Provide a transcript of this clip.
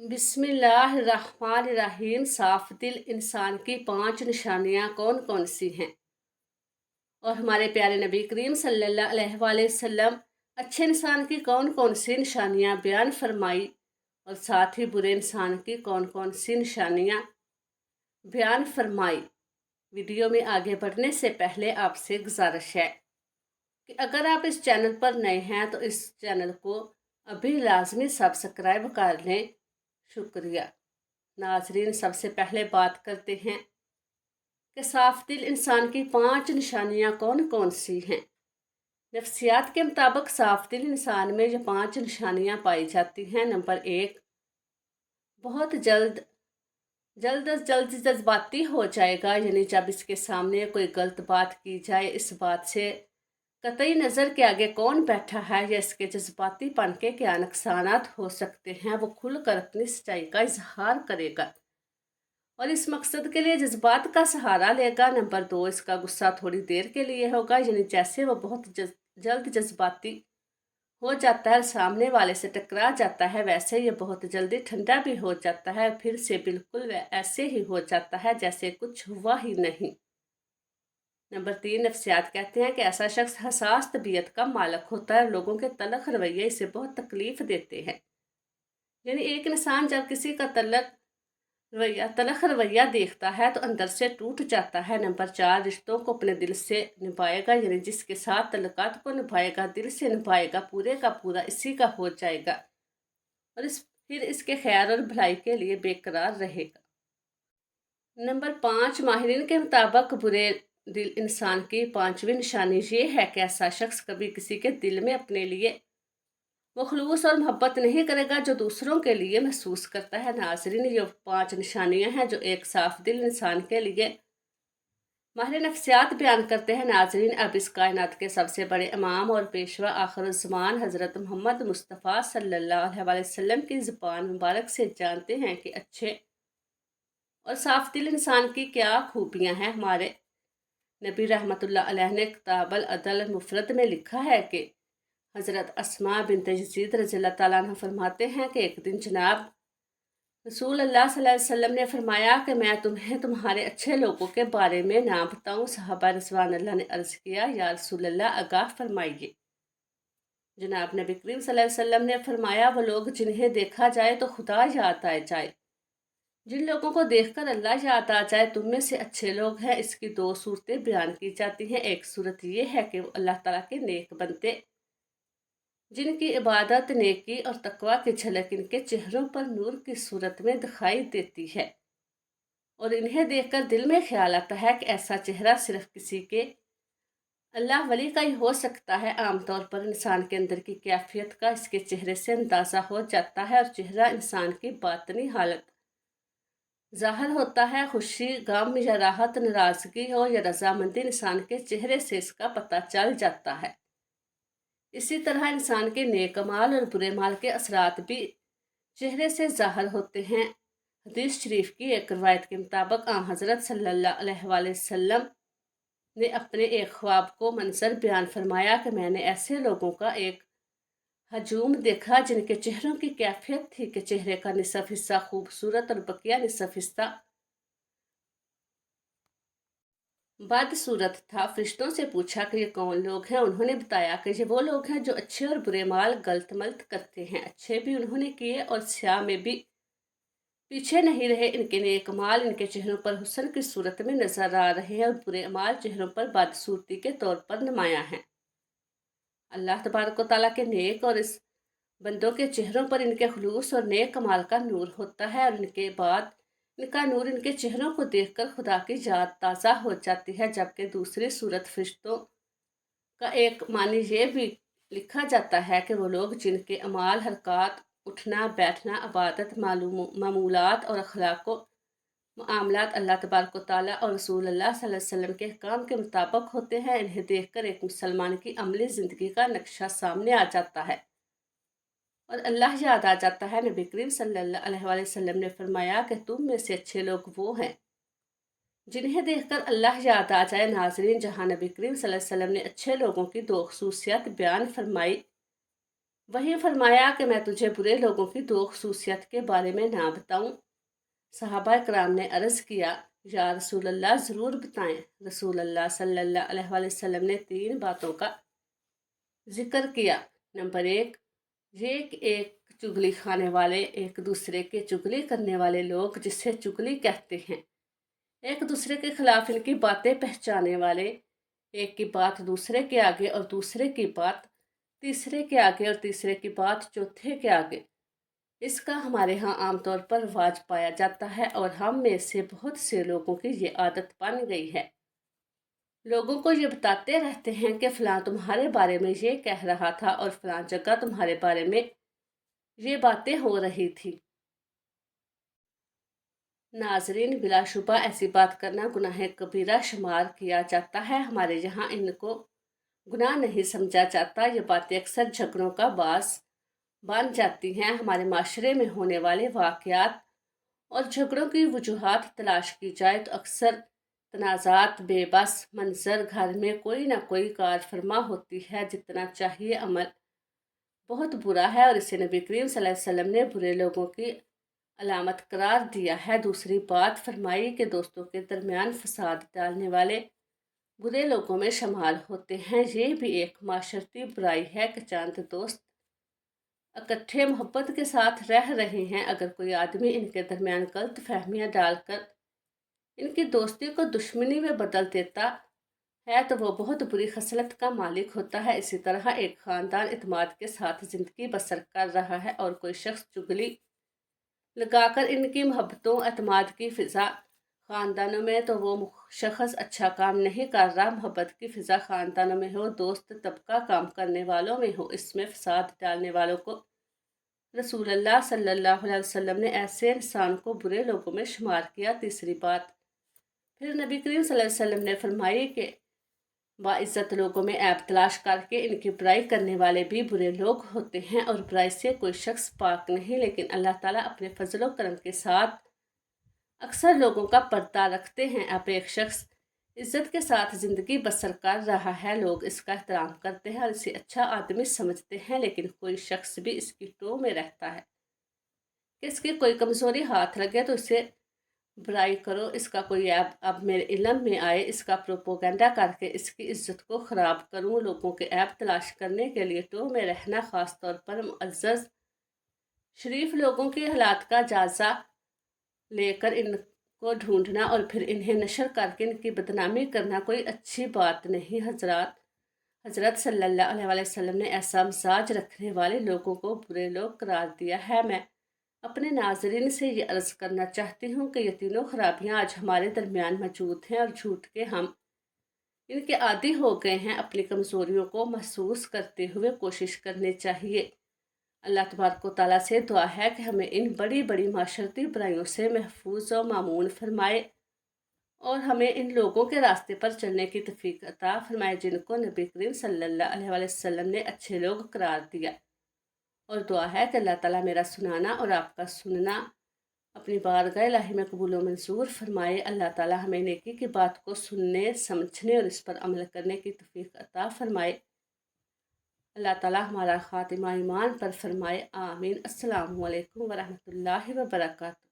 बिस्मिल्लाहिर्रहमानिर्रहीम। साफ दिल इंसान की पांच निशानियां कौन कौन सी हैं? और हमारे प्यारे नबी करीम सल्लल्लाहु अलैहि वसल्लम अच्छे इंसान की कौन कौन सी निशानियां बयान फरमाई और साथ ही बुरे इंसान की कौन कौन सी निशानियां बयान फरमाई। वीडियो में आगे बढ़ने से पहले आपसे गुजारिश है कि अगर आप इस चैनल पर नए हैं तो इस चैनल को अभी लाजमी सब्सक्राइब कर लें। शुक्रिया। नाजरीन, सबसे पहले बात करते हैं कि साफ दिल इंसान की पांच निशानियां कौन कौन सी हैं। नफ्सियात के मुताबिक साफ दिल इंसान में जो पांच निशानियां पाई जाती हैं। नंबर एक, बहुत जल्द जल्द अज जल्द जज्बाती हो जाएगा, यानी जब इसके सामने कोई गलत बात की जाए, इस बात से कतई नज़र के आगे कौन बैठा है या इसके जज्बातीपन के क्या नुकसानात हो सकते हैं, वो खुलकर अपनी सच्चाई का इजहार करेगा और इस मकसद के लिए जज्बात का सहारा लेगा। नंबर दो, इसका गुस्सा थोड़ी देर के लिए होगा, यानी जैसे वो बहुत जल्द जज्बाती हो जाता है, सामने वाले से टकरा जाता है, वैसे ये बहुत जल्दी ठंडा भी हो जाता है, फिर से बिल्कुल ऐसे ही हो जाता है जैसे कुछ हुआ ही नहीं। नंबर तीन, नफ्सियात कहते हैं कि ऐसा शख्स हसास तबीयत का मालक होता है और लोगों के तलख रवैये इसे बहुत तकलीफ देते हैं। यानी एक इंसान जब किसी का तलख रवैया देखता है तो अंदर से टूट जाता है। नंबर चार, रिश्तों को अपने दिल से निभाएगा, यानी जिसके साथ तल्लुकात को निभाएगा, दिल से निभाएगा, पूरे का पूरा इसी का हो जाएगा और फिर इसके खैर और भलाई के लिए बेकरार रहेगा। नंबर पाँच, माहिरीन के मुताबिक बुरे दिल इंसान की पांचवी निशानी ये है कि ऐसा शख्स कभी किसी के दिल में अपने लिए वो खलूस और मोहब्बत नहीं करेगा जो दूसरों के लिए महसूस करता है। नाजरीन, ये पांच निशानियां हैं जो एक साफ दिल इंसान के लिए माहिर नफ्सियात बयान करते हैं। नाजरीन, अब इस कायनात के सबसे बड़े इमाम और पेशवा आखिरुज़्ज़मान हज़रत मोहम्मद मुस्तफ़ा सल्लल्लाहु अलैहि वसल्लम की ज़ुबान मुबारक से जानते हैं कि अच्छे और साफ दिल इंसान की क्या खूबियाँ हैं। हमारे नबी रहमतुल्लाह अलैह ने किताबुल अदल मुफरद में लिखा है कि हज़रत अस्मा बिनत यजीद रज़ियल्लाहु तआला अन्हा फरमाते हैं कि एक दिन जनाब रसूल अल्लाह सल्लल्लाहु अलैहि वसल्लम ने फरमाया कि मैं तुम्हें तुम्हारे अच्छे लोगों के बारे में ना बताऊं। सहाबा रिज़वान अल्लाह ने अर्ज़ किया, या रसूल अल्लाह, आगाह फरमाइए। जनाब नबी करीम सल्लल्लाहु अलैहि वसल्लम ने फरमाया, वो लोग जिन्हें देखा जाए तो खुदा याद आ जाए, जिन लोगों को देखकर अल्लाह याद आ जाए, तुम में से अच्छे लोग हैं। इसकी दो सूरतें बयान की जाती हैं। एक सूरत ये है कि वो अल्लाह ताला के नेक बनते, जिनकी इबादत, नेकी और तकवा की झलक इनके चेहरों पर नूर की सूरत में दिखाई देती है और इन्हें देखकर दिल में ख्याल आता है कि ऐसा चेहरा सिर्फ किसी के अल्लाह वली का ही हो सकता है। आमतौर पर इंसान के अंदर की कैफियत का इसके चेहरे से अंदाज़ा हो जाता है और चेहरा इंसान की बातनी हालत ज़ाहिर होता है। खुशी, गम या राहत, नाराज़गी हो या रजामंदी, इंसान के चेहरे से इसका पता चल जाता है। इसी तरह इंसान के नेक माल और बुरे माल के असरात भी चेहरे से ज़ाहिर होते हैं। हदीस शरीफ की एक रवायत के मुताबिक हज़रत सल्लल्लाहु अलैहि वसल्लम ने अपने एक ख्वाब को मंजर बयान फरमाया कि मैंने ऐसे लोगों का एक हजूम देखा जिनके चेहरों की कैफियत थी कि चेहरे का निसफ हिस्सा खूबसूरत और बकिया निसफ हिस्सा बदसूरत था। फरिश्तों से पूछा कि ये कौन लोग हैं। उन्होंने बताया कि ये वो लोग हैं जो अच्छे और बुरे माल गलत मलत करते हैं। अच्छे भी उन्होंने किए और स्याह में भी पीछे नहीं रहे। इनके नेक माल इनके चेहरों पर हुस्न की सूरत में नजर आ रहे हैं और बुरे माल चेहरों पर बदसूरती के तौर पर नुमाया है। अल्लाह तबारक ताला के नेक और इस बंदों के चेहरों पर इनके खुलूस और नेक कमाल का नूर होता है और इनके बाद इनका नूर इनके चेहरों को देखकर खुदा की याद ताज़ा हो जाती है। जबकि दूसरी सूरत फरिश्तों का एक मानी ये भी लिखा जाता है कि वो लोग जिनके अमाल, हरकत, उठना बैठना, इबादत, मामूलात और अखलाक मामलात अल्लाह तबारक व तआला और रसूल अल्लाह सल्लल्लाहु अलैहि वसल्लम के काम के मुताबिक होते हैं। इन्हें देखकर एक मुसलमान की अमली ज़िंदगी का नक्शा सामने आ जाता है और अल्लाह याद आ जाता है। नबी करीम सल्लल्लाहु अलैहि वसल्लम ने फरमाया कि तुम में से अच्छे लोग वो हैं जिन्हें देखकर अल्लाह याद आ जाए। नाजरीन, जहाँ नबी करीम सल्लल्लाहु अलैहि वसल्लम ने अच्छे लोगों की दो खसूसियत बयान फरमाई, वहीं फरमाया कि मैं तुझे बुरे लोगों की दो खसूसियत के बारे में ना बताऊं। सहाबा कराम ने अर्ज़ किया, या रसूल अल्लाह ज़रूर बताएं। रसूल अल्लाह सल्लल्लाहु अलैहि वसल्लम ने 3 बातों का जिक्र किया। नंबर 1, ये एक चुगली खाने वाले, एक दूसरे के चुगली करने वाले लोग जिसे चुगली कहते हैं, एक दूसरे के खिलाफ इनकी बातें पहचाने वाले, एक की बात दूसरे के आगे और दूसरे की बात तीसरे के आगे और तीसरे की बात चौथे के आगे। इसका हमारे यहाँ आमतौर पर रिवाज पाया जाता है और हम में से बहुत से लोगों की ये आदत बन गई है। लोगों को ये बताते रहते हैं कि फलां तुम्हारे बारे में ये कह रहा था और फलां जगह तुम्हारे बारे में ये बातें हो रही थी। नाजरीन, बिलाशुबा ऐसी बात करना गुनाह कबीरा शुमार किया जाता है। हमारे यहाँ इनको गुनाह नहीं समझा जाता। ये बातें अक्सर झगड़ों का बास बन जाती हैं। हमारे माशरे में होने वाले वाक़यात और झगड़ों की वजूहात तलाश की जाए तो अक्सर तनाज़ात बेबस मंजर, घर में कोई ना कोई कार फरमा होती है। जितना चाहिए अमल बहुत बुरा है और इसे नबी करीम सल्लल्लाहु अलैहि वसल्लम ने बुरे लोगों की अलामत करार दिया है। दूसरी बात फरमाई कि दोस्तों के दरमियान फसाद डालने वाले बुरे लोगों में शुमार होते हैं। ये भी एक माशरती बुराई है कि चंद दोस्त इकट्ठे मोहब्बत के साथ रह रहे हैं, अगर कोई आदमी इनके दरमियान गलत फहमियाँ डालकर इनकी दोस्ती को दुश्मनी में बदल देता है तो वो बहुत बुरी खसलत का मालिक होता है। इसी तरह एक ख़ानदान इत्मीनान के साथ ज़िंदगी बसर कर रहा है और कोई शख्स चुगली लगाकर इनकी मोहब्बतों एतमाद की फ़िज़ा ख़ानदानों में, तो वो शख्स अच्छा काम नहीं कर रहा। मोहब्बत की फ़िज़ा ख़ानदानों में हो, दोस्त तबका काम करने वालों में हो, इसमें फ़साद डालने वालों को रसूलुल्लाह सल्लल्लाहु अलैहि वसल्लम ने ऐसे इंसान को बुरे लोगों में शुमार किया। तीसरी बात फिर नबी करीम सल्लल्लाहु अलैहि वसल्लम ने फरमाई कि बाइज़्ज़त लोगों में ऐब तलाश करके इनकी बुराई करने वाले भी बुरे लोग होते हैं और बुराई से कोई शख्स पाक नहीं, लेकिन अल्लाह ताला अपने फजल व करम के साथ अक्सर लोगों का पर्दा रखते हैं। अब एक शख्स इज्जत के साथ ज़िंदगी बसर कर रहा है, लोग इसका एहतराम करते हैं और इसे अच्छा आदमी समझते हैं, लेकिन कोई शख्स भी इसकी टो में रहता है कि इसकी कोई कमज़ोरी हाथ लगे तो इसे बुराई करो, इसका कोई ऐब अब मेरे इल्म में आए, इसका प्रोपोगंडा करके इसकी इज्जत को ख़राब करूं। लोगों के ऐब तलाश करने के लिए टो में रहना, ख़ास तौर पर मुअज़्ज़ज़ शरीफ लोगों के हालात का जायज़ा लेकर इनको ढूंढना और फिर इन्हें नशर करके इनकी बदनामी करना कोई अच्छी बात नहीं। हज़रत सल्लल्लाहु अलैहि वसल्लम ने ऐसा मिजाज रखने वाले लोगों को बुरे लोग करार दिया है। मैं अपने नाज़रीन से ये अर्ज़ करना चाहती हूँ कि ये तीनों खराबियाँ आज हमारे दरमियान मौजूद हैं और झूठ के हम इनके आदी हो गए हैं। अपनी कमज़ोरियों को महसूस करते हुए कोशिश करनी चाहिए। अल्लाह तबारक व तआला से दुआ है कि हमें इन बड़ी बड़ी माशरती बुराइयों से महफूज और मामून फरमाए और हमें इन लोगों के रास्ते पर चलने की तौफीक अता फरमाए जिनको नबी करीम सल्लल्लाहु अलैहि वसल्लम ने अच्छे लोग करार दिया। और दुआ है कि अल्लाह ताला मेरा सुनाना और आपका सुनना अपनी बारगाह इलाही में कबूल व मंजूर फरमाए। अल्लाह ताला हमें नेकी की बात को सुनने, समझने और इस पर अमल करने की तौफीक अता फरमाए। अल्लाह ताला हमारा खातिमा ईमान पर फरमाए, आमीन। अस्सलामु अलैकुम वरहमतुल्लाहि वबरकातुहू।